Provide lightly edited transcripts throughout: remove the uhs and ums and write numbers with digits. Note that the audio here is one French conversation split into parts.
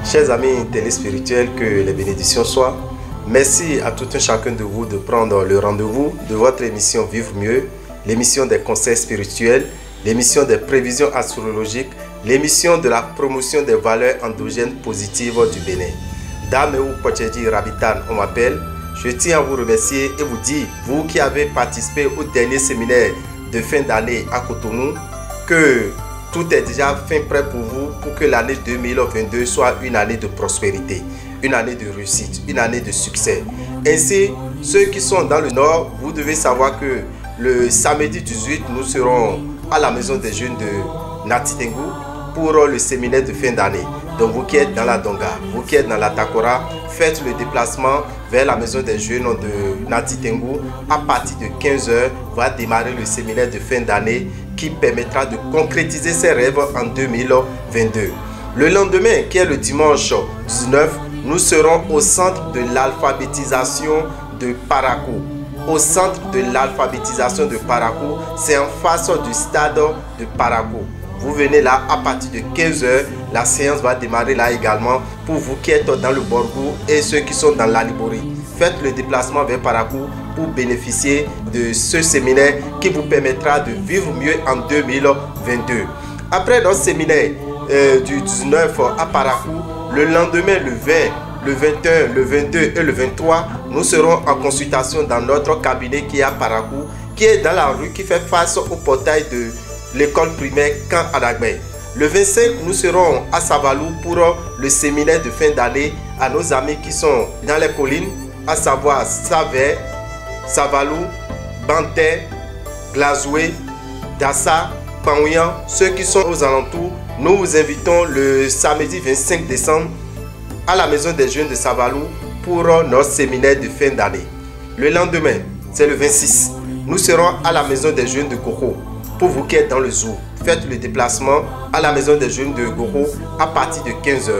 Chers amis téléspirituels, que les bénédictions soient. Merci à tout un chacun de vous de prendre le rendez-vous de votre émission Vivre Mieux, l'émission des conseils spirituels, l'émission des prévisions astrologiques, l'émission de la promotion des valeurs endogènes positives du Bénin. Dameou Pochedi Rabitan, on m'appelle. Je tiens à vous remercier et vous dire, vous qui avez participé au dernier séminaire de fin d'année à Cotonou, que tout est déjà fin prêt pour vous, pour que l'année 2022 soit une année de prospérité, une année de réussite, une année de succès. Ainsi, ceux qui sont dans le nord, vous devez savoir que le samedi 18, nous serons à la maison des jeunes de Natitengu pour le séminaire de fin d'année. Donc vous qui êtes dans la Donga, vous qui êtes dans la Takora, faites le déplacement vers la maison des jeunes de Natitengu. À partir de 15 h, va démarrer le séminaire de fin d'année qui permettra de concrétiser ses rêves en 2022. Le lendemain, qui est le dimanche 19, nous serons au centre de l'alphabétisation de Parakou. Au centre de l'alphabétisation de Parakou, c'est en face du stade de Parakou. Vous venez là à partir de 15 h. La séance va démarrer là également pour vous qui êtes dans le Borgou et ceux qui sont dans l'Alibori. Faites le déplacement vers Parakou pour bénéficier de ce séminaire qui vous permettra de vivre mieux en 2022. Après notre séminaire du 19 à Parakou, le lendemain, le 20, le 21, le 22 et le 23, nous serons en consultation dans notre cabinet qui est à Parakou, qui est dans la rue qui fait face au portail de l'école primaire Camp Adagbe. Le 25, nous serons à Savalou pour le séminaire de fin d'année à nos amis qui sont dans les collines, à savoir Savé, Savalou, Banté, Glazoué, Dassa, Paouyan. Ceux qui sont aux alentours, nous vous invitons le samedi 25 décembre à la maison des jeunes de Savalou pour notre séminaire de fin d'année. Le lendemain, c'est le 26, nous serons à la maison des jeunes de Goro. Pour vous qui êtes dans le zoo, faites le déplacement à la maison des jeunes de Goro à partir de 15 h.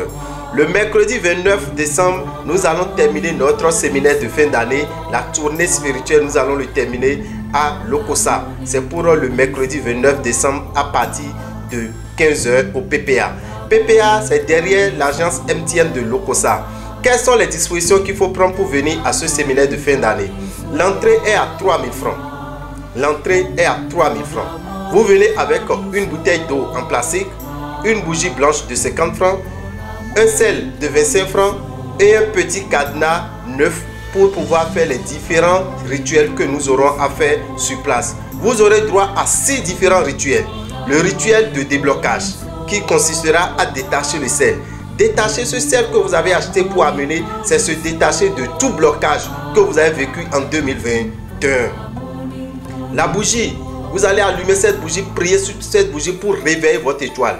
Le mercredi 29 décembre, nous allons terminer notre séminaire de fin d'année. La tournée spirituelle, nous allons le terminer à Lokossa. C'est pour le mercredi 29 décembre à partir de 15 h au PPA. PPA, c'est derrière l'agence MTN de Lokossa. Quelles sont les dispositions qu'il faut prendre pour venir à ce séminaire de fin d'année? L'entrée est à 3 000 francs. L'entrée est à 3 000 francs. Vous venez avec une bouteille d'eau en plastique, une bougie blanche de 50 francs, un sel de 25 francs et un petit cadenas neuf pour pouvoir faire les différents rituels que nous aurons à faire sur place. Vous aurez droit à 6 différents rituels. Le rituel de déblocage qui consistera à détacher le sel. Détacher ce sel que vous avez acheté pour amener, c'est se détacher de tout blocage que vous avez vécu en 2021. La bougie, vous allez allumer cette bougie, prier sur cette bougie pour réveiller votre étoile.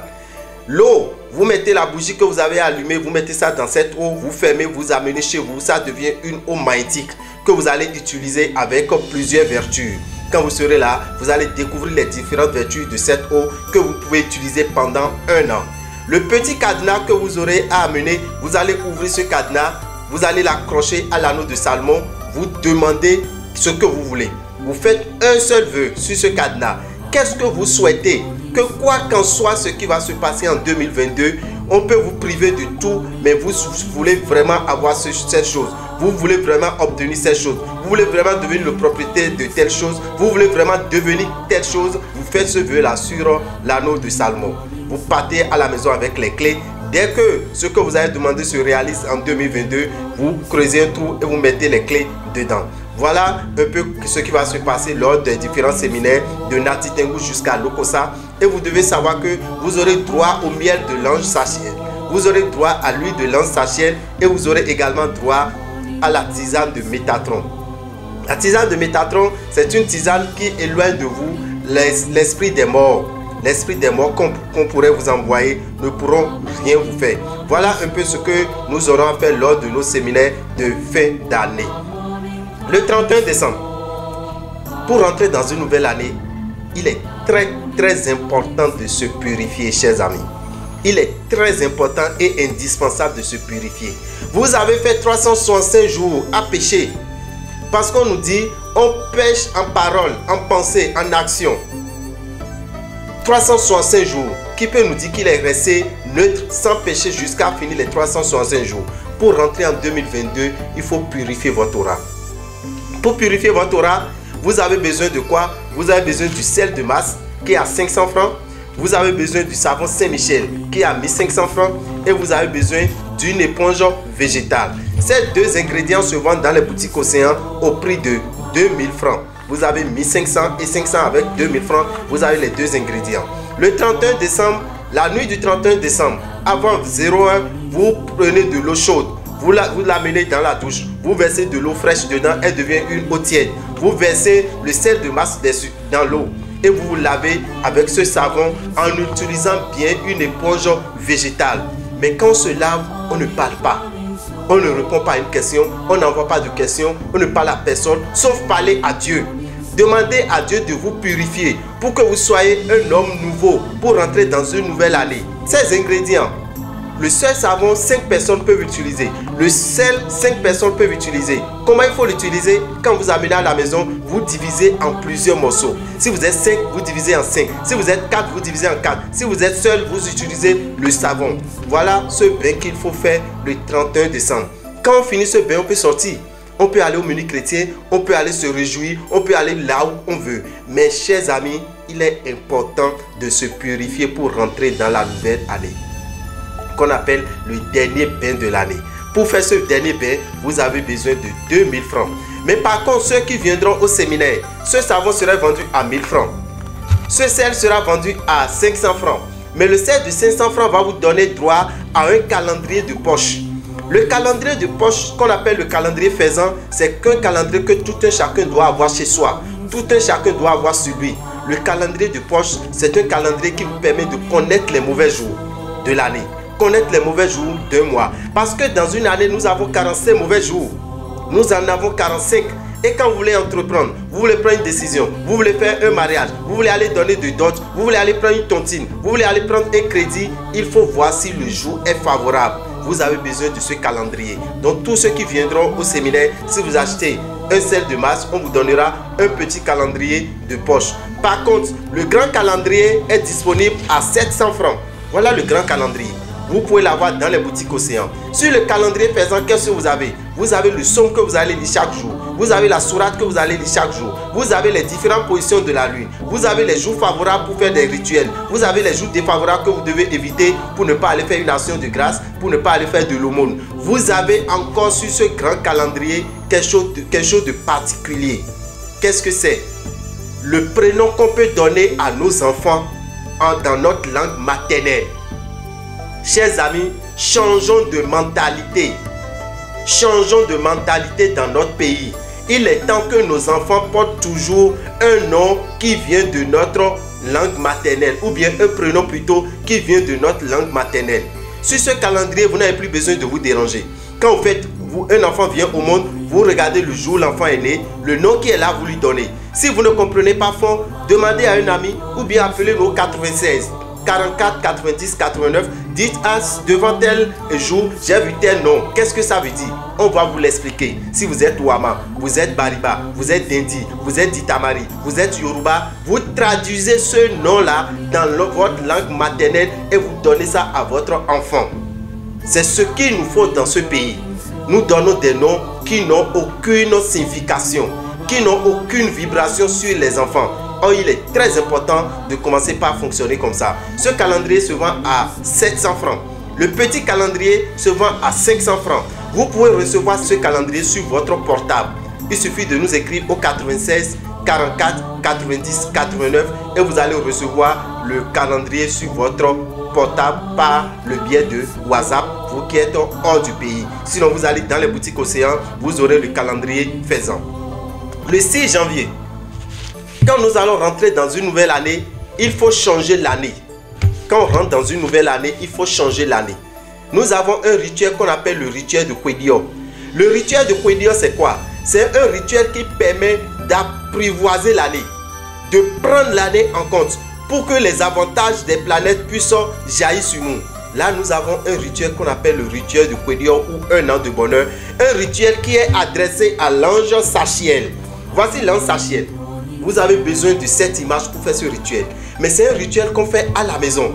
L'eau, vous mettez la bougie que vous avez allumée, vous mettez ça dans cette eau, vous fermez, vous amenez chez vous, ça devient une eau magnétique que vous allez utiliser avec plusieurs vertus. Quand vous serez là, vous allez découvrir les différentes vertus de cette eau que vous pouvez utiliser pendant un an. Le petit cadenas que vous aurez à amener, vous allez ouvrir ce cadenas, vous allez l'accrocher à l'anneau de Salomon, vous demandez ce que vous voulez. Vous faites un seul vœu sur ce cadenas. Qu'est-ce que vous souhaitez? Que quoi qu'en soit ce qui va se passer en 2022, on peut vous priver de tout, mais vous voulez vraiment avoir cette chose. Vous voulez vraiment obtenir cette chose. Vous voulez vraiment devenir le propriétaire de telle chose. Vous voulez vraiment devenir telle chose. Vous faites ce vœu-là sur l'anneau de Salomon. Vous partez à la maison avec les clés. Dès que ce que vous avez demandé se réalise en 2022, vous creusez un trou et vous mettez les clés dedans. Voilà un peu ce qui va se passer lors des différents séminaires de Natitengu jusqu'à Lokossa. Et vous devez savoir que vous aurez droit au miel de l'ange Sachiel. Vous aurez droit à l'huile de l'ange Sachiel et vous aurez également droit à la tisane de Métatron. La tisane de Métatron, c'est une tisane qui éloigne de vous l'esprit des morts. L'esprit des morts qu'on pourrait vous envoyer ne pourront rien vous faire. Voilà un peu ce que nous aurons fait lors de nos séminaires de fin d'année. Le 31 décembre, pour rentrer dans une nouvelle année, il est très important de se purifier, chers amis. Il est très important et indispensable de se purifier. Vous avez fait 365 jours à pécher. Parce qu'on nous dit, on pêche en parole, en pensée, en action. 365 jours. Qui peut nous dire qu'il est resté neutre, sans péché jusqu'à finir les 365 jours. Pour rentrer en 2022, il faut purifier votre aura. Pour purifier votre aura, vous avez besoin de quoi? Vous avez besoin du sel de masse qui est à 500 francs. Vous avez besoin du savon Saint-Michel qui est à 1500 francs. Et vous avez besoin d'une éponge végétale. Ces deux ingrédients se vendent dans les boutiques Océan au prix de 2000 francs. Vous avez 1500 et 500 avec 2000 francs. Vous avez les deux ingrédients. Le 31 décembre, la nuit du 31 décembre, avant 01, vous prenez de l'eau chaude. Vous l'amenez dans la douche. Vous versez de l'eau fraîche dedans. Elle devient une eau tiède. Vous versez le sel de masse dessus dans l'eau. Et vous vous lavez avec ce savon en utilisant bien une éponge végétale. Mais quand on se lave, on ne parle pas. On ne répond pas à une question. On n'envoie pas de questions. On ne parle à personne, sauf parler à Dieu. Demandez à Dieu de vous purifier pour que vous soyez un homme nouveau pour rentrer dans une nouvelle année. Ces ingrédients. Le seul savon, 5 personnes peuvent utiliser. Le sel, 5 personnes peuvent utiliser. Comment il faut l'utiliser? Quand vous amenez à la maison, vous divisez en plusieurs morceaux. Si vous êtes 5, vous divisez en 5. Si vous êtes 4, vous divisez en 4. Si vous êtes seul, vous utilisez le savon. Voilà ce bain qu'il faut faire le 31 décembre. Quand on finit ce bain, on peut sortir. On peut aller au menu chrétien, on peut aller se réjouir, on peut aller là où on veut. Mais chers amis, il est important de se purifier pour rentrer dans la nouvelle année, qu'on appelle le dernier bain de l'année. Pour faire ce dernier bain, vous avez besoin de 2000 francs. Mais par contre, ceux qui viendront au séminaire, ce savon sera vendu à 1000 francs. Ce sel sera vendu à 500 francs. Mais le sel de 500 francs va vous donner droit à un calendrier de poche. Le calendrier de poche, qu'on appelle le calendrier faisant, c'est qu'un calendrier que tout un chacun doit avoir chez soi. Tout un chacun doit avoir sur lui. Le calendrier de poche, c'est un calendrier qui vous permet de connaître les mauvais jours de l'année. Connaître les mauvais jours d'un mois. Parce que dans une année, nous avons 45 mauvais jours. Nous en avons 45. Et quand vous voulez entreprendre, vous voulez prendre une décision, vous voulez faire un mariage, vous voulez aller donner de dot, vous voulez aller prendre une tontine, vous voulez aller prendre un crédit, il faut voir si le jour est favorable. Vous avez besoin de ce calendrier. Donc tous ceux qui viendront au séminaire, si vous achetez un sel de masse, on vous donnera un petit calendrier de poche. Par contre, le grand calendrier est disponible à 700 francs. Voilà le grand calendrier. Vous pouvez l'avoir dans les boutiques Océan. Sur le calendrier faisant, qu'est-ce que vous avez? Vous avez le psaume que vous allez lire chaque jour. Vous avez la sourate que vous allez lire chaque jour. Vous avez les différentes positions de la lune. Vous avez les jours favorables pour faire des rituels. Vous avez les jours défavorables que vous devez éviter pour ne pas aller faire une action de grâce, pour ne pas aller faire de l'aumône. Vous avez encore sur ce grand calendrier quelque chose de particulier. Qu'est-ce que c'est? Le prénom qu'on peut donner à nos enfants dans notre langue maternelle. Chers amis, changeons de mentalité. Changeons de mentalité dans notre pays. Il est temps que nos enfants portent toujours un nom qui vient de notre langue maternelle, ou bien un prénom plutôt qui vient de notre langue maternelle. Sur ce calendrier, vous n'avez plus besoin de vous déranger. Quand vous faites, un enfant vient au monde, vous regardez le jour où l'enfant est né, le nom qui est là, vous lui donnez. Si vous ne comprenez pas fond, demandez à un ami ou bien appelez-nous 96 44 90 89. Dites devant tel jour, j'ai vu tel nom. Qu'est-ce que ça veut dire? On va vous l'expliquer. Si vous êtes Ouama, vous êtes Bariba, vous êtes Dendi, vous êtes Ditamari, vous êtes Yoruba, vous traduisez ce nom-là dans votre langue maternelle et vous donnez ça à votre enfant. C'est ce qu'il nous faut dans ce pays. Nous donnons des noms qui n'ont aucune signification, qui n'ont aucune vibration sur les enfants. Or, il est très important de commencer par fonctionner comme ça. Ce calendrier se vend à 700 francs. Le petit calendrier se vend à 500 francs. Vous pouvez recevoir ce calendrier sur votre portable. Il suffit de nous écrire au 96 44 90 89 et vous allez recevoir le calendrier sur votre portable par le biais de WhatsApp, vous qui êtes hors du pays. Sinon, vous allez dans les boutiques Océan, vous aurez le calendrier faisant. Le 6 janvier, quand nous allons rentrer dans une nouvelle année, il faut changer l'année. Quand on rentre dans une nouvelle année, il faut changer l'année. Nous avons un rituel qu'on appelle le rituel de Kwedio. Le rituel de Kwedio, c'est quoi? C'est un rituel qui permet d'apprivoiser l'année, de prendre l'année en compte pour que les avantages des planètes puissent jaillir sur nous. Là, nous avons un rituel qu'on appelle le rituel de Kwedio ou un an de bonheur. Un rituel qui est adressé à l'ange Sachiel. Voici l'ange Sachiel. Vous avez besoin de cette image pour faire ce rituel. Mais c'est un rituel qu'on fait à la maison.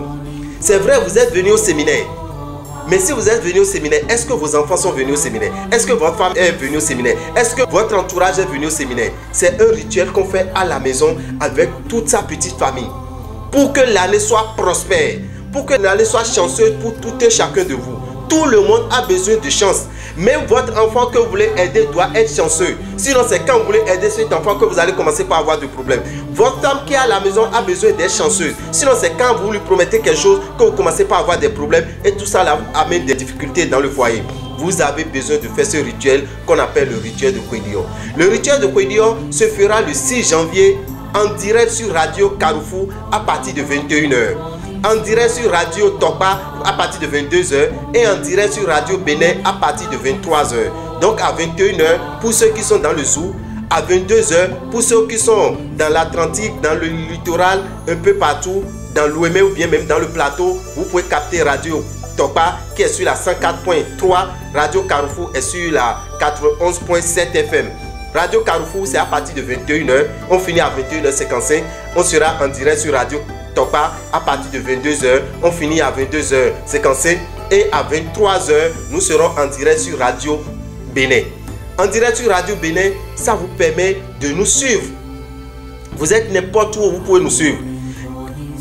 C'est vrai, vous êtes venu au séminaire. Mais si vous êtes venu au séminaire, est-ce que vos enfants sont venus au séminaire? Est-ce que votre femme est venue au séminaire? Est-ce que votre entourage est venu au séminaire? C'est un rituel qu'on fait à la maison avec toute sa petite famille. Pour que l'année soit prospère, pour que l'année soit chanceuse pour tout et chacun de vous. Tout le monde a besoin de chance. Même votre enfant que vous voulez aider doit être chanceux. Sinon, c'est quand vous voulez aider cet enfant que vous allez commencer par avoir des problèmes. Votre femme qui est à la maison a besoin d'être chanceuse. Sinon, c'est quand vous lui promettez quelque chose que vous commencez par avoir des problèmes. Et tout ça là amène des difficultés dans le foyer. Vous avez besoin de faire ce rituel qu'on appelle le rituel de Kwedio. Le rituel de Kwedio se fera le 6 janvier en direct sur Radio Carrefour à partir de 21 h. En direct sur Radio Tokpa à partir de 22 h et en direct sur Radio Bénin à partir de 23 h. Donc à 21 h pour ceux qui sont dans le zoo, à 22 h pour ceux qui sont dans l'Atlantique, dans le littoral, un peu partout, dans l'Ouémé ou bien même dans le plateau, vous pouvez capter Radio Tokpa qui est sur la 104.3, Radio Carrefour est sur la 91.7 FM. Radio Carrefour c'est à partir de 21 h, on finit à 21 h 55, on sera en direct sur Radio Tokpa à partir de 22 h, on finit à 22 h 55 et à 23 h nous serons en direct sur Radio Bénin. En direct sur Radio Bénin, ça vous permet de nous suivre. Vous êtes n'importe où, vous pouvez nous suivre.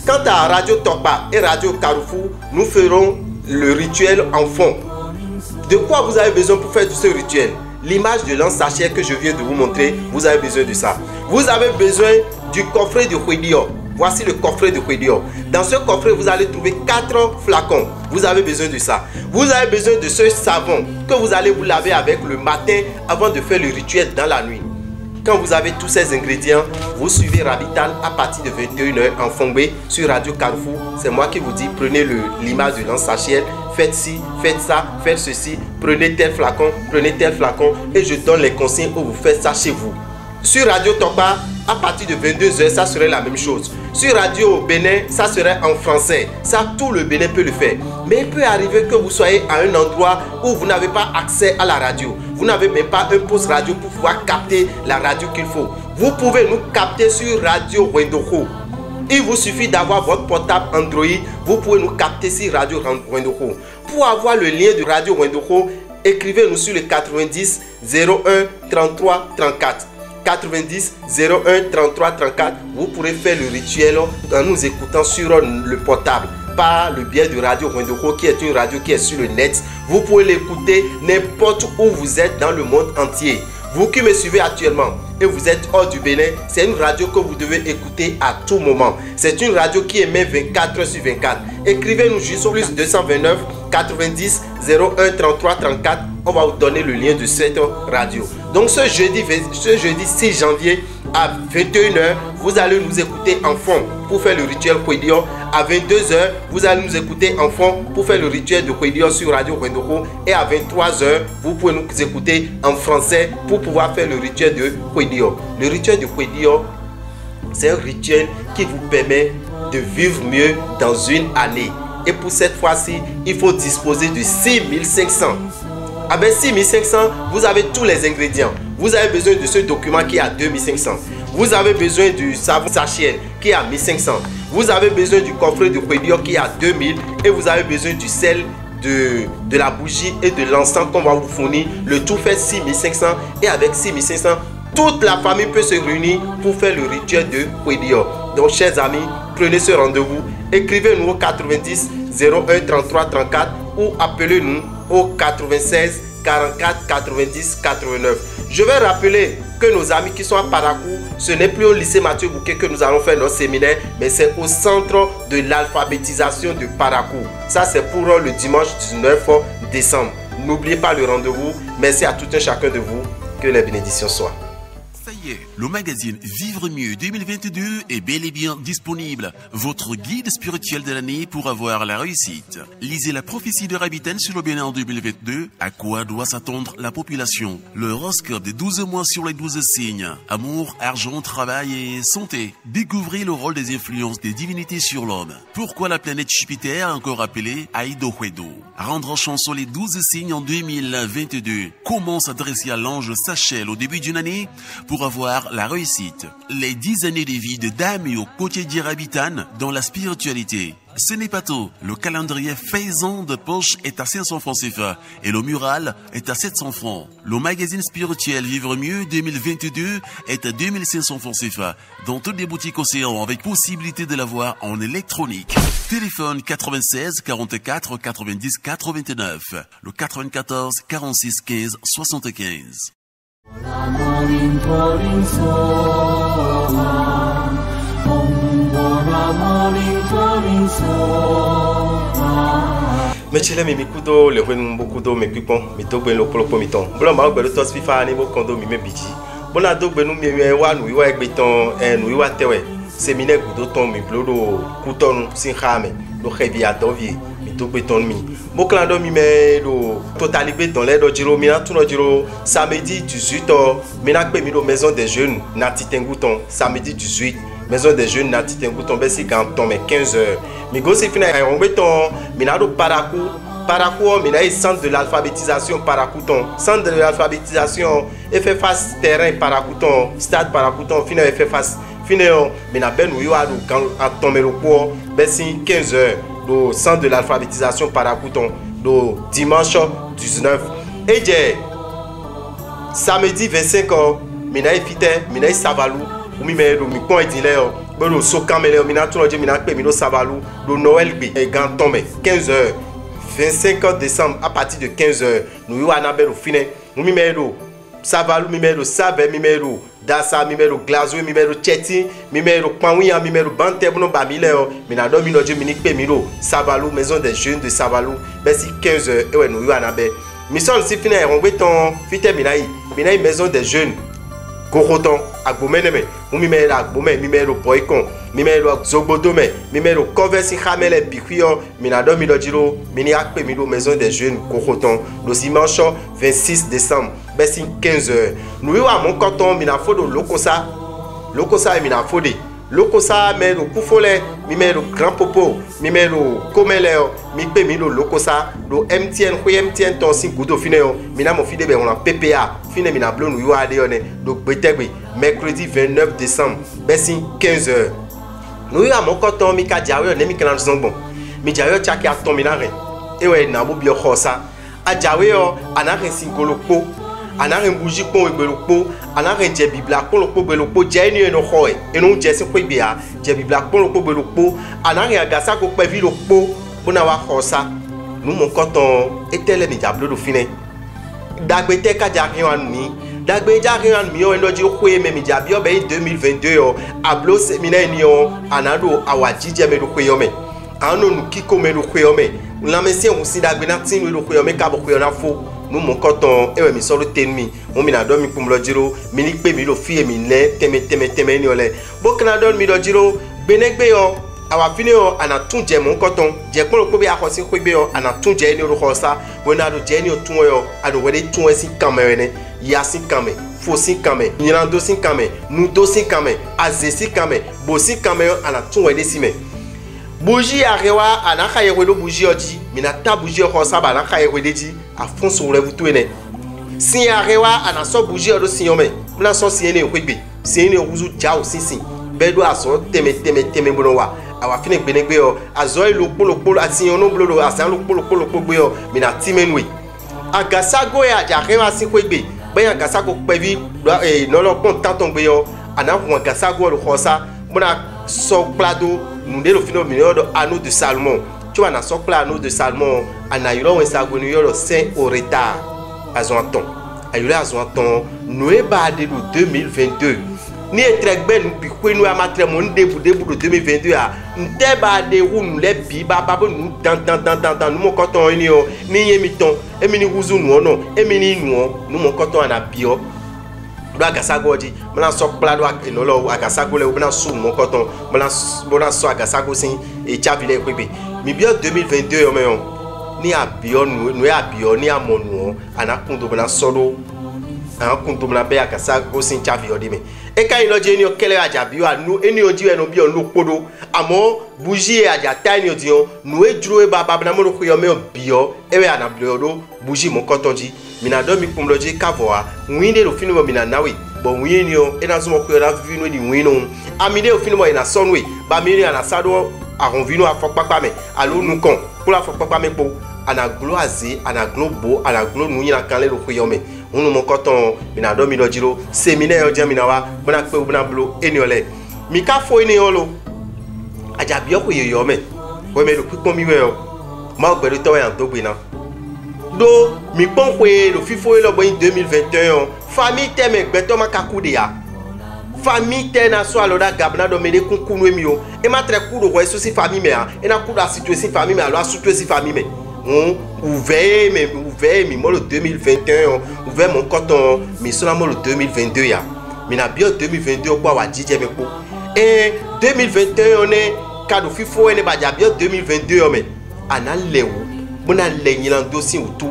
Quant à Radio Tokpa et Radio Carrefour, nous ferons le rituel en fond. De quoi vous avez besoin pour faire tout ce rituel? L'image de lance-sachet que je viens de vous montrer, vous avez besoin de ça. Vous avez besoin du coffret de Kwedio. Voici le coffret de Kwedio. Dans ce coffret, vous allez trouver 4 flacons. Vous avez besoin de ça. Vous avez besoin de ce savon que vous allez vous laver avec le matin avant de faire le rituel dans la nuit. Quand vous avez tous ces ingrédients, vous suivez Rabital à partir de 21 h en Fongbe sur Radio Carrefour. C'est moi qui vous dis, prenez l'image de lance-sachet, faites ci, faites ça, faites ceci, prenez tel flacon et je donne les consignes où vous faites ça chez vous. Sur Radio Tokpa, à partir de 22 h, ça serait la même chose. Sur Radio Bénin, ça serait en français. Ça, tout le Bénin peut le faire. Mais il peut arriver que vous soyez à un endroit où vous n'avez pas accès à la radio. Vous n'avez même pas un poste radio pour pouvoir capter la radio qu'il faut. Vous pouvez nous capter sur Radio Wendoko. Il vous suffit d'avoir votre portable Android. Vous pouvez nous capter sur Radio Wendoko. Pour avoir le lien de Radio Wendoko, écrivez-nous sur le 90 01 33 34. 90 01 33 34. Vous pourrez faire le rituel en nous écoutant sur le portable par le biais de Radio Wendoko qui est une radio qui est sur le net. Vous pouvez l'écouter n'importe où vous êtes dans le monde entier. Vous qui me suivez actuellement et vous êtes hors du Bénin, c'est une radio que vous devez écouter à tout moment. C'est une radio qui émet 24 h sur 24. Écrivez-nous juste au plus 229 90 01 33 34. On va vous donner le lien de cette radio. Donc ce jeudi 6 janvier à 21 h, vous allez nous écouter en fond pour faire le rituel Kwedio. À 22 h, vous allez nous écouter en fond pour faire le rituel de Kwedio sur Radio Wendoko. Et à 23 h, vous pouvez nous écouter en français pour pouvoir faire le rituel de Kwedio. Le rituel de Kwedio, c'est un rituel qui vous permet de vivre mieux dans une année. Et pour cette fois-ci, il faut disposer de 6500. Avec 6500, vous avez tous les ingrédients. Vous avez besoin de ce document qui est à 2500. Vous avez besoin du savon sachet qui est à 1500. Vous avez besoin du coffret de Kwedio qui est à 2000. Et vous avez besoin du sel, de la bougie et de l'encens qu'on va vous fournir. Le tout fait 6500. Et avec 6500, toute la famille peut se réunir pour faire le rituel de Kwedio. Donc, chers amis, prenez ce rendez-vous. Écrivez-nous au 90 01 33 34 ou appelez-nous au 96 44 90 89. Je vais rappeler que nos amis qui sont à Parakou, ce n'est plus au lycée Mathieu Bouquet que nous allons faire notre séminaire, mais c'est au centre de l'alphabétisation de Parakou. Ça, c'est pour le dimanche 19 décembre. N'oubliez pas le rendez-vous. Merci à tout un chacun de vous. Que les bénédictions soient. Ça y est, le magazine Vivre Mieux 2022 est bel et bien disponible. Votre guide spirituel de l'année pour avoir la réussite. Lisez la prophétie de Rabital sur le Bénin en 2022. À quoi doit s'attendre la population? Le horoscope des 12 mois sur les 12 signes. Amour, argent, travail et santé. Découvrez le rôle des influences des divinités sur l'homme. Pourquoi la planète Jupiter, encore appelée Aido Huedo? Rendre chanson les 12 signes en 2022. Comment s'adresser à l'ange Sachel au début d'une année? pour avoir la réussite. Les 10 années de vie de Damio Kotiedji-Rabitan dans la spiritualité. Ce n'est pas tout. Le calendrier Faisan de poche est à 500 francs CFA et le mural est à 700 francs. Le magazine spirituel Vivre Mieux 2022 est à 2500 francs CFA dans toutes les boutiques Océan avec possibilité de l'avoir en électronique. Téléphone 96 44 90 89. Le 94 46 15 75. Mechele mi mikudo le wenu bokudo me pipon mi dogbe lo polopo mi ton bolo ma gbe lo tos fifa ni bo kondo mi me biji bona dogbe nu mi wa nu iwa egbe ton nu iwa tewe semine gudo ton mi blodo kuton sin khame lo khebi adovie mi dogbe ton mi bo klando mi me lo totalité dans les do jiro mi na tuno jiro samedi 18 mi na gbe mi lo maison des jeunes na titenguton samedi 18 maison des jeunes na titenguton be si quand ton me 15h mi go si fina ay ngbe ton mi na do paraku mi na centre de l'alphabétisation Paracouton centre de l'alphabétisation fait face terrain Paracouton stade Paracouton fina fait face fina mi na ben wi wa do quand ton me lo ko be si 15h do centre de l'alphabétisation Paracouton do dimanche 19 et je samedi 25 mi na fite mi na Savalou ou mi me do mi kon idile bolo so kamele mi na tuno je mi na pe mi do Savalou do Noël gbe e gan tombe 15h 25 décembre à partir de 15h nous y a bel au fine nous mi medo Savalou mi medo Sabe mi medo Dassa mi medo Glazou mi medo Tcheti mi medo Panouia mi medo Bantebno Bamileo mi na do mi no je mi ni pe mi do Savalou maison des jeunes de Savalou merci 15h et ouais nous y a be mi son si fine on beton fite mi na maison des jeunes Goroton agbomeneme mi medo agbome mi medo Boykon mi medo Zobodome mi medo Conversi Khamele Bikuyo mi na do mi do jiro mi ni akpe mi do maison des jeunes Goroton le dimanche 26 décembre merci 15h nous yo a mon canton mi na fodo lokosa mi na fode lokosa me do Kufole mi medo Grand Popo mi medo Komele mi pe mi do lokosa do MTN ton sin gudo fineo mi na mo fide be on a PPA fine mi na blo nous yo a de one do gbetegbe mercredi 29 décembre merci 15h nous yo a mon canton mi ka jawe ne mi kan zongbon mi jawe chaki aton mi na ren e we na bo bi o khosa a jawe o anare singolokpo anare bougie pon egbelokpo anare je bibla pon lokpo gbelokpo je ni eno khoe eno je sin kwegbe a je bibla pon lokpo gbelokpo anare agasa ko pe vi lokpo bona wa khosa nous mon canton etele mi jablo do fine dagbe te ka jakin wan mi dagbe jakin wan mi o eno ji khoe me mi jabi o be 2022 o ablo semina ni o anado awajije me do khoe o me anu nu kiko me do khoe o me la mesi on si dagbe na tin do khoe o me ka bo khoe na fo nous mon canton et mi solo tenmi mon mi na do mi kumlo jiro mi ni pe mi lo fi mi le teme ni ole bo kana do mi do jiro benegbe yo awa fini yo ana tunje mon canton je pon lo pe bi akosi ko gbe yo ana tunje ni ro khosa wona do je ni o tun yo ado we tun e si kamere ne ya si kame fo si kame nyirando si kame nudo si kame aze si kame bo si kame yo ana tun we de si me bougie arewa ana khaye we do bougie oji mina ta bougie khosa ba na khaye we de ji afon so le vous tuene si arewa ana so bougie odo si yome mna so si ene kwegbe si ene wuzu jao sisi bedo aso teme bonowa awa fine gbenegbe o azo lo polo ati ono blodo asan lo polo gbe o mina timenwe agasago ya arewa si kwegbe be agasago pevi no lo pon tanton gbe o ana won agasago lo khosa mna so plado nous le finons de anneau de Salmon. Tu vois, on a sorti anneau de Salmon. On a eu un sagouin saint au retard. À Zonton. À eu à Zonton. Nous est badé le 2022. Ni est très bien, nous piquons nous à mater mon début de 2022. Nous t'es badé où nous les biba, nous dans nous mon coton ni émiton. Et mini rouzou nous non. Et mini nous mon coton en a bio. Do agasago di mena so plado no lo agasago le obna sou mon coton mena so agasago sin e chavile kwebe mi bio 2022 o meyon ni abio nu abio ni amonu anakundo mena solo anakundo mena be agasago sin chavio di me e kan lo je ni o kele aja bio anu eni oji eno bio lo podo amo bougie aja tani odion nu e duro e baba na mo ko yo me bio ewe anablo do bougie mon coton di mina do mi kumloji kavoa winde lo finu mina nawe bon oui ni o ena zumo ko na vino ni wino amide o finimo ina sonwe ba mi ni ana sado aron vino afokpapa me alo nu kon pour afokpapa me po ana glo aze ana glo bo ana glo nu ina kan le ro ko yome unu mo koton mina do mi do jiro séminaire o je mi na wa bona pe bona blo eni ole mi ka fo eni olo ajabi o ko yome we me lo pipon mi we o ma gbere to yan to gbe na do mi pon pe lo fifo lo bo 2021 famille teme gbeto ma kakude ya famille tena so aloda gabna do mede kunkunu emi o e ma tre kudo ko eso si famille me a e na kudo asitue si famille me alo asitue si famille me ouvert mi mo le 2021 ouvert mon coton mi so na mo le 2022 ya mi na bio 2022 kwa wa jije me ko e 2021 ne kado fifo ene ba ja bio 2022 me ana lewu bona le nyilan dosi utu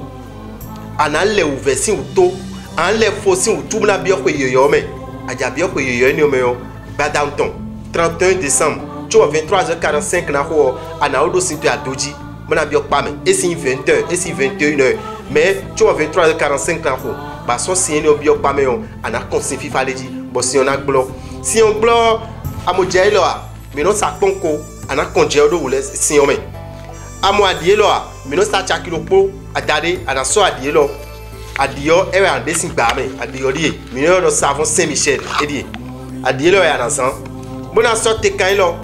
ana le ouvesi utu an le fosi utu bona bio ko yoyo me aja bio ko yoyo ni o me yo badamton 31 décembre tu 23h45 na ho ana odo sinto adoji mona bio pa me et si 20h et si 21h mais tu 23h45 na ho ba so si ni o bio pa me yo ana konsin fifa leji bo si on a glo si on glo amo jailo a mi no sa ponko ana konje odo wole si on me amo adie lo a mi no sa chakilo po adade ana so adie lo adio ewe an desin gba me adio die mi no do savon Saint Michel edie adie lo ya na san bona so te kan lo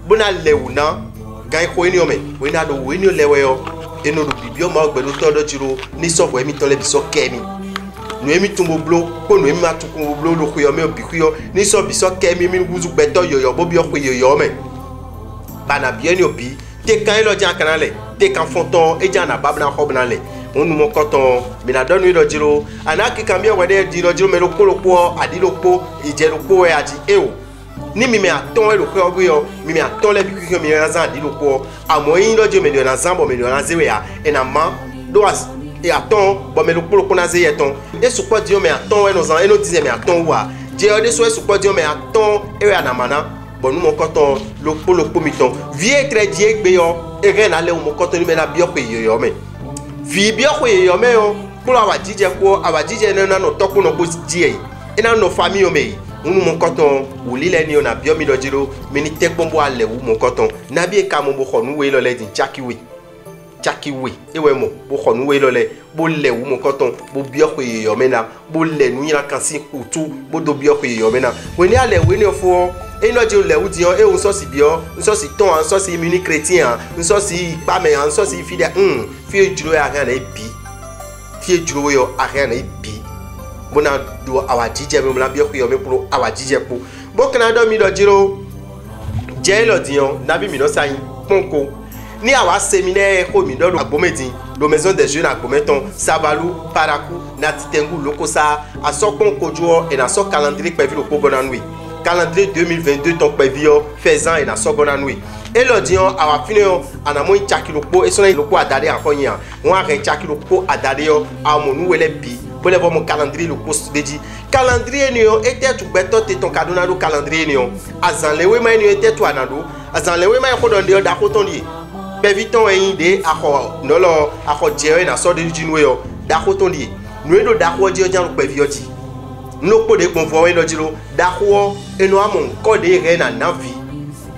bona lewuna gan ko eni o me we na do we ni lewe yo eno do bibio ma ogbedo to do jiro ni so bo emi ton le bi so kemi nu emi tumbo blo ko nu emi ma tukun blo lo ko yo me obi ku yo ni so bi so kemi mi guzu gbeto yoyo bo bi o ko yoyo me bana bi eni obi te kan lo jan kanale te kan fonton e jan na babna hobna le onu mo koton mi na donu do jiro anaki kan bi o wede di do jiro me lo po adilopo ijelopo e aji ewo ni mi me aton e lo ko obi yo mi me aton le bi ku mi na zan adilopo amoyin do je me do na zan bo me do na zewe ya e na ma do as e aton bo me lo po na ze yeton e supo di o me aton e no zan e no dize me aton wa je o de so e supo di o me aton e we anamana bon mo koton lo po mi ton vie très die gbe yo e re na le mo koton ni me na bi o pe yo me vi bi o ko yo me o pour awa jije ko awa jije na no to ko no bo die e na no famille o me unu mo koton wuli le ni o na bi o mi do jiro mi ni te pombo ale wu mo koton na bi e ka mo bo khonu we lo le din chakiwe e we mo bo khonu we lo le bo le wu mo koton bo bi o ko yo me na bo le nu yin kan si utu bo do bi o ko yo me na we ni ale we ni fo e no je le wu di o e o so si bi o so si ton an so si mini chrétien an so si pa me an so si fide fi juro ya kan e bi fi juro yo a kan e bi bona do awa jije me la bi o ko yo me pro awa jije po bo kana do mi do jiro je lo di o na bi mi no sayin ponko ni awa séminaire ko mi do agbomedin do maison des jeunes agbometon Savalu Parakou na Titengu Lokosa asokon kojo e na so calendrier pe vi lo ko bonanui calendrier 2022 ton pevio faisant et na sogona nui et le dion awa finio anamo chakilo po e so na loko adade ankonya won re chakilo po adade yo amonu wele bi bole bo mon calendrier loko deji calendrier ni yo était tu beto te ton kadona do calendrier ni yo azan lewe ma ni était tu anado azan lewe ma ko don de da ko ton di peviton e de akọ nolo akọ jere na so de jinwe yo da ko ton di nu do da ko je jan pevio ti no po de bon voye lo jiro dawo eno amon ko de re na navi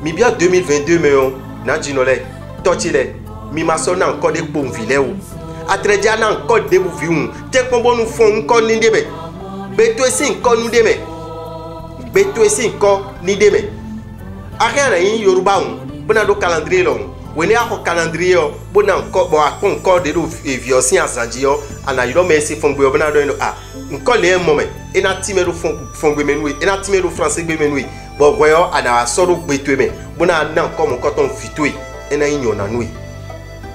mi bia 2022 me on na jinole tochile mi ma so na ko de bon vile o atreja na ko de bu vi un te pon bonu fon ko ni de me beto esi ko nu de me beto esi ko ni de me akara yin Yoruba un bona do calendrier lo we ni akọ calendrier o bona ko bo akon ko de do eviosin asanji yo ana yiro me esi fon gbe bona do nko le moment ena timero fongbe menui ena timero français gbe menui bo voyo ana soro gbe me bona na ko mon coton fitui ena inyo na nui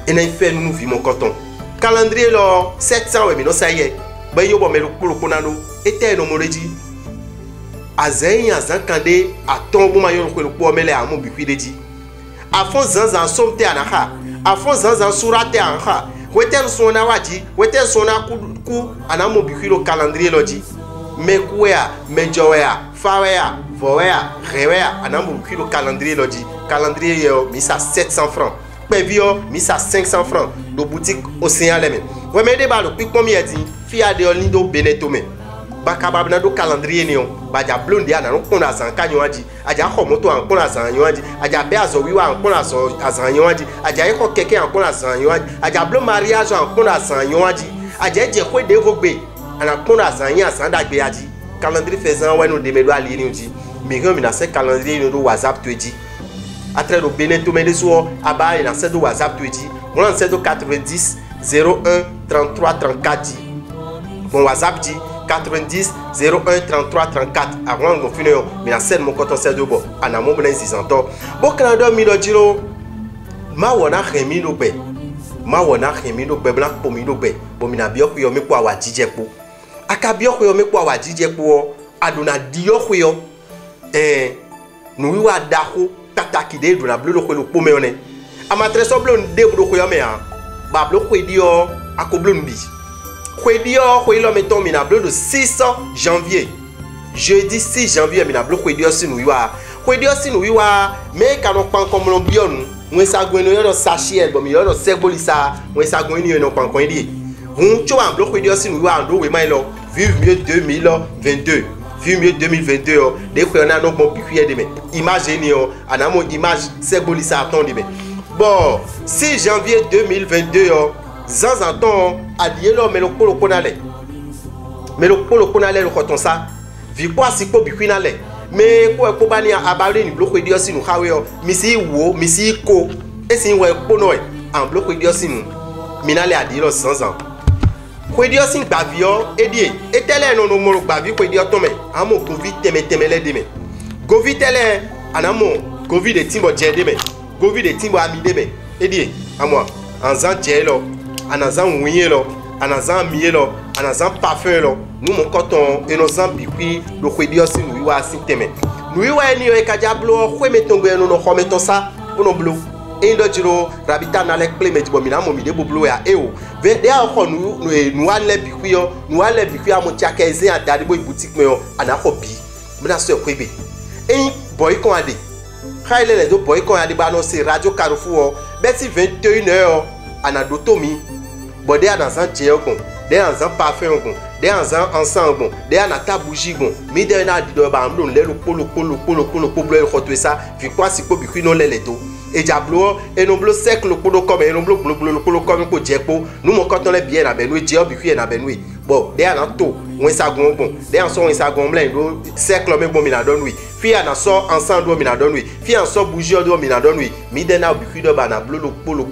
ena ife nu vi mon coton calendrier lo 700 we mi no saye ba yo bo me lo kuro kunano ete no moreji azen azan kande aton bo ma yo ko lo po mele amu bi kwideji afon zanzan somte anaka afon zanzan surate anha wetel sona waji wetel sona ku anamo bikilo calendrier loji mekuya mejoya fawaya voya rewaya anamo bikilo calendrier loji calendrier yo misa 700 francs pevio misa 500 francs do boutique Océan Leme we me de ba lo pikpon mi edi fi ade olindo beneto me bakaba na do calendrier ni on ba ja blonde ana no kon azan ka nyoaji aja ko moto an kon azan nyoaji aja be azo wiwa an kon azan nyoaji aja ko keke an kon azan nyoaji aja blo mariage an kon azan nyoaji aja je ko de vogbe ana kon azan yan azan dagbe aji calendrier faisant ouais nous demelo ali ni uji mi ro mi na se calendrier no do WhatsApp to eji atre do benen to mele so aba na se do WhatsApp to eji mo na se do 90 01 33 34 bon WhatsApp dit 90 01 33 34 avant qu'on finisse mais la scène mon coton c'est de bon ana mo blen zizanto bo Canada mi do jiro ma wona khemi no be bla po mi no be bo mi na bi okuyo mi po awa jije po aka bi okuyo mi po awa jije po aduna di okuyo nu wi wa dako tataki de do na blo ko lo po me one amatre so blo de blo ko yo me ha ba blo ko di o akoblo nbi Kwedio kwelo meton mina blo de 6 janvier. Jeudi 6 janvier mina blo kwedio si nu yiwa. Kwedio si nu yiwa me kanu pan komlo bionu. Mwen sa gweno yo sachet bo mi yo segbolisa, mwen sa gweno yo pan kon di. Hun cho an blo kwedio si nu yiwa ando we mai lo. Vive mieux 2022. Vive mieux 2022 de ko na no bon bikuye de me. Image ni yo anamo image segbolisa ton di me. Bon, 6 janvier 2022 Zanzanton adié lo melo polo konale le koton sa vi kwa sikpo bikwinale me ko bani abale ni bloko dio sinu hawe misi wo misi ko esi we pono en bloko dio sinu minale adié lo zanzan ko dio sin gbavio edie etele no mo gbavi ko dio tome amo covid temele de me covid tele anamo covid de timbo je de me covid de timbo ami de me edie amo anzan je lo anazan winyelo anazan mielo anazan parfum lo nous mon coton et nos ambikwi lo kwedio si nous wa sinteme nous wa ni e kajablo kwe metongo no no meton sa ono blo e ndo jiro rabita na lek play mejibo mina mo mi de boblo ya ewo ve de a ko nous an le bikwi yo nous an le bikwi a mo tiaka eze adade boy boutique me yo anako bi mina so kwebe e boy kon ade khaile le do boy kon ade ba no se radio Carrefour beti 21h anadotomi Bode a dans un théogon, des en parfum, des en ensemble, des en tabouji, mais des en adido bamblon, le polo, retrouver ça, vu quoi si pour non les dos. Et diablo, et non bleu sec le polo comme et non bleu le polo comme pour diepo, nous mon coton les bien à benoué, diable et à benoué. Bon, des en to, on ça bon, des en son et ça gomblin, sec le même bon minadon, oui. Fille en sort ensemble, minadon, oui. Fille en sort bougie, minadon, oui. Midena bucu de bana bleu le polo,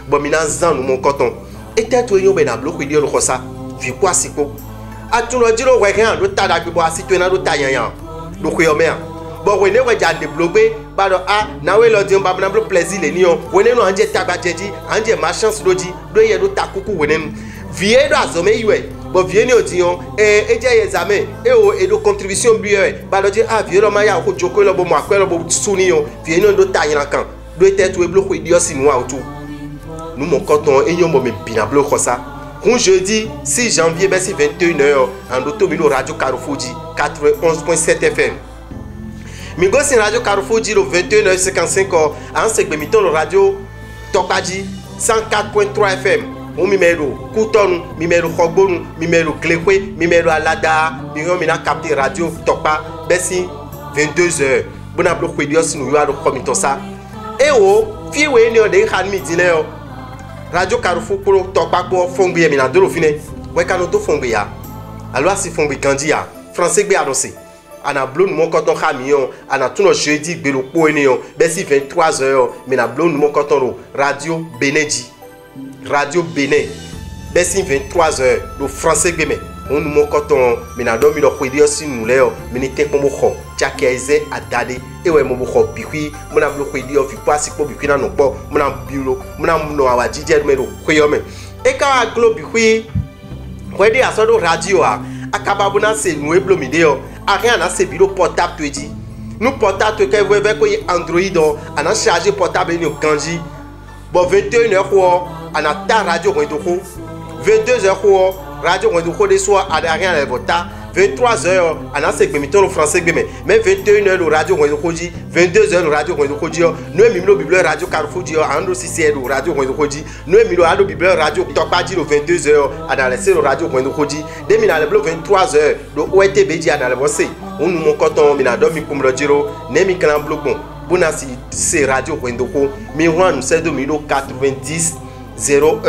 bon minazan, nous mon coton. Et peut-être que nous avons bloqué le rosa. Vu quoi c'est quoi? A tout le monde dit que nous avons dit que si tu as dit que nous bon, on est déjà développé. Bah, ah, nous avons dit que nous avons plaisir les nions. On est en train tabadjedi, en train machin sur le dit, nous avons takuku wenem. Viens dans zome yue. Bon, viens nous dire et j'ai examen et de contribution bien. Bah, nous dit ah, viens le maya au joko le bon moi quoi le bon sounio. Viens nous tailler en camp. Doit être bloqué Dieu si nous autour. Nous mon coton et nous mon binablo comme ça. On jeudi 6 janvier 21h en automino radio Carrefour 91.7 FM. Mingo c'est radio Carrefour le 21h55 en segmentant le radio Tokadi 104.3 FM. On numéro Kouton, numéro Khogbon, numéro Klekwe, numéro Alada, numéro mina capté radio Tokpa Bessi 22h. Bonablo Kwedios nous y a le comité ça. Et oh, fiwe ni de kan mi dile Radio Carrefour pour Tokpa pour Fongbe mina de fine. Ouais kanoto Fongbe ya. Alors si Fongbe kandi ya. Français be annoncé. Ana blon mon coton camion, ana tout no jeudi belo po enion. Bessi 23h, mina blon mon coton radio Benedi. Radio Bénin. Bessi 23h, le français be me. On nous mon coton, mina domi lo kwedi aussi nous leo, minite pombo kho. Tiakeze adade e we mombo kho bikwi, mona blo kwedi o fi pasi po bikwi na no po, mona biro, mona no awa jije me lo kweyome. E ka glo bikwi kwedi asodo radio a akababuna se nous eblo mideo, a rien na se biro portable tweji. Nous portable que vous avez koy Android ana charger portable ni kanji. Bon 21h quoi, ana ta radio ko 22h quoi. Radio Rwandoko de soir à rien à vota 23h en a c'est le français mais 21h le radio Wendokoji 22h le radio Wendokoji nous mimlo bible radio Carrefour ando CCR le radio Wendokoji nous mimlo ando bible radio Tokpaji le 22h dans le radio Wendokoji dès mina le 23h le OETB di dans le bossé on nous moncoton mina domi kumro jiro nemi klan blogon buna si radio Wendoko mi nous c'est 90 01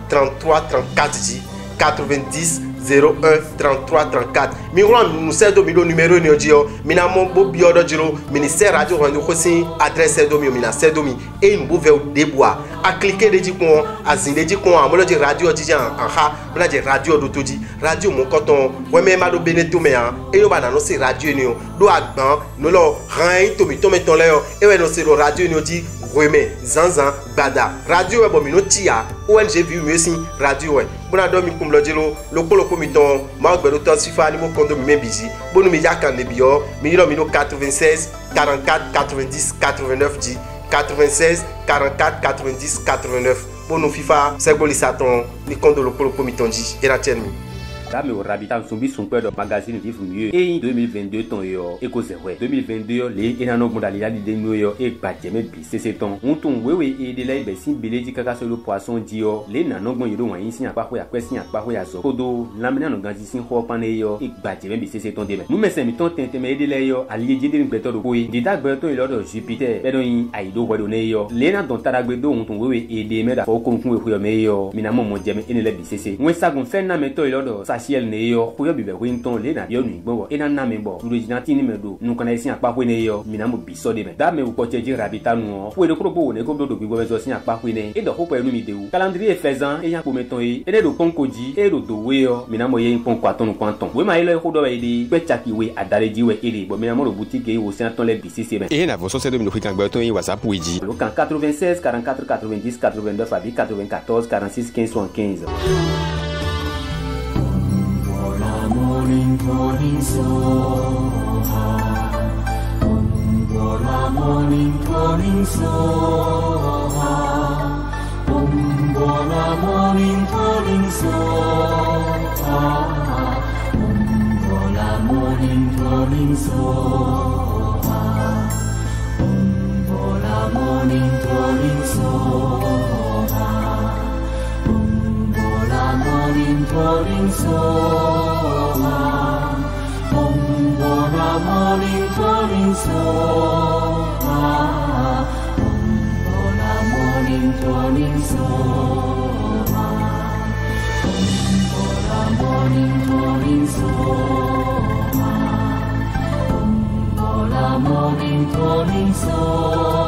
33 34 J 90 01 33 34 mi nous c'est numéro neodio mina mon bo biodo jiro ministère radio Wendoko si adresse domi mina c'est domi et nous pouvons débois à cliquer de dikon à zinde dikon à molo radio dijan en ha bla de radio d'otodi radio mon coton ouais même ma do beneto me et yo ba na no c'est radio ni do agban no lo ran to mi ton leo et ouais no c'est radio ni di Reme, Zanzan, Bada, Radio Ebomino Tia, ONG Vive Mieux si, Radio ouais. Bona domi kumlo jelo, loko miton, ma gbero to sifa animo kondo mi mebiji, bonu mi yakan nebio, mi 96 44 90 89 J, 96 44 90 89. Bonu FIFA, Segoli Saton, ni kondo loko miton J, et la tienne. Dame au rabitan sombi son père de magazine Vivre Mieux et 2022 ton yo et cause ouais 2022 les enano modalidad de no yo et badjeme bi c'est ton on ton wewe et de là be sin belé di kaka sur le poisson dio les nano gon yo wan yin sin apa ko ya kwesi apa ko ya so kodo lamina no ganji sin ho pan yo et badjeme bi c'est ton de nous mais c'est mi ton tente mais de là yo allié di beto do koyi di dag beto yo do Jupiter be don yin aido wado ne yo les na don taragbe do on ton wewe et de me da ko ko ko yo me yo mina mo mo jeme ene le bi c'est moi ça gon fait na meto yo do ciel ne yo ko yo bibe winton le na yo nu gbo e na me bo original tini me do nu kana isi apa ko ne yo mina mo biso de me da me ko cheji rabita nu o we de ko bo ne ko do bi gbo so si apa ko ne e do ko pe nu mi de u calendrier faisant e yan ko meton e de do konkoji e do we yo mina mo ye pon kwaton kwanton we ma ile ko do we de pe chaki we adare ji we ere bo mina mo ro boutique e wo si anton le BCC me e na vo so se do mi no kan gbo ton WhatsApp we ji lo kan 96 44 90 89 abi 94 46 15 75. Morning soha, Bola morning soha, Bola morning soha, Bola morning soha, Bola morning soha, Bola morning soha. Bola morning soha, Bola morning soha, Bola morning soha, Bola morning soha.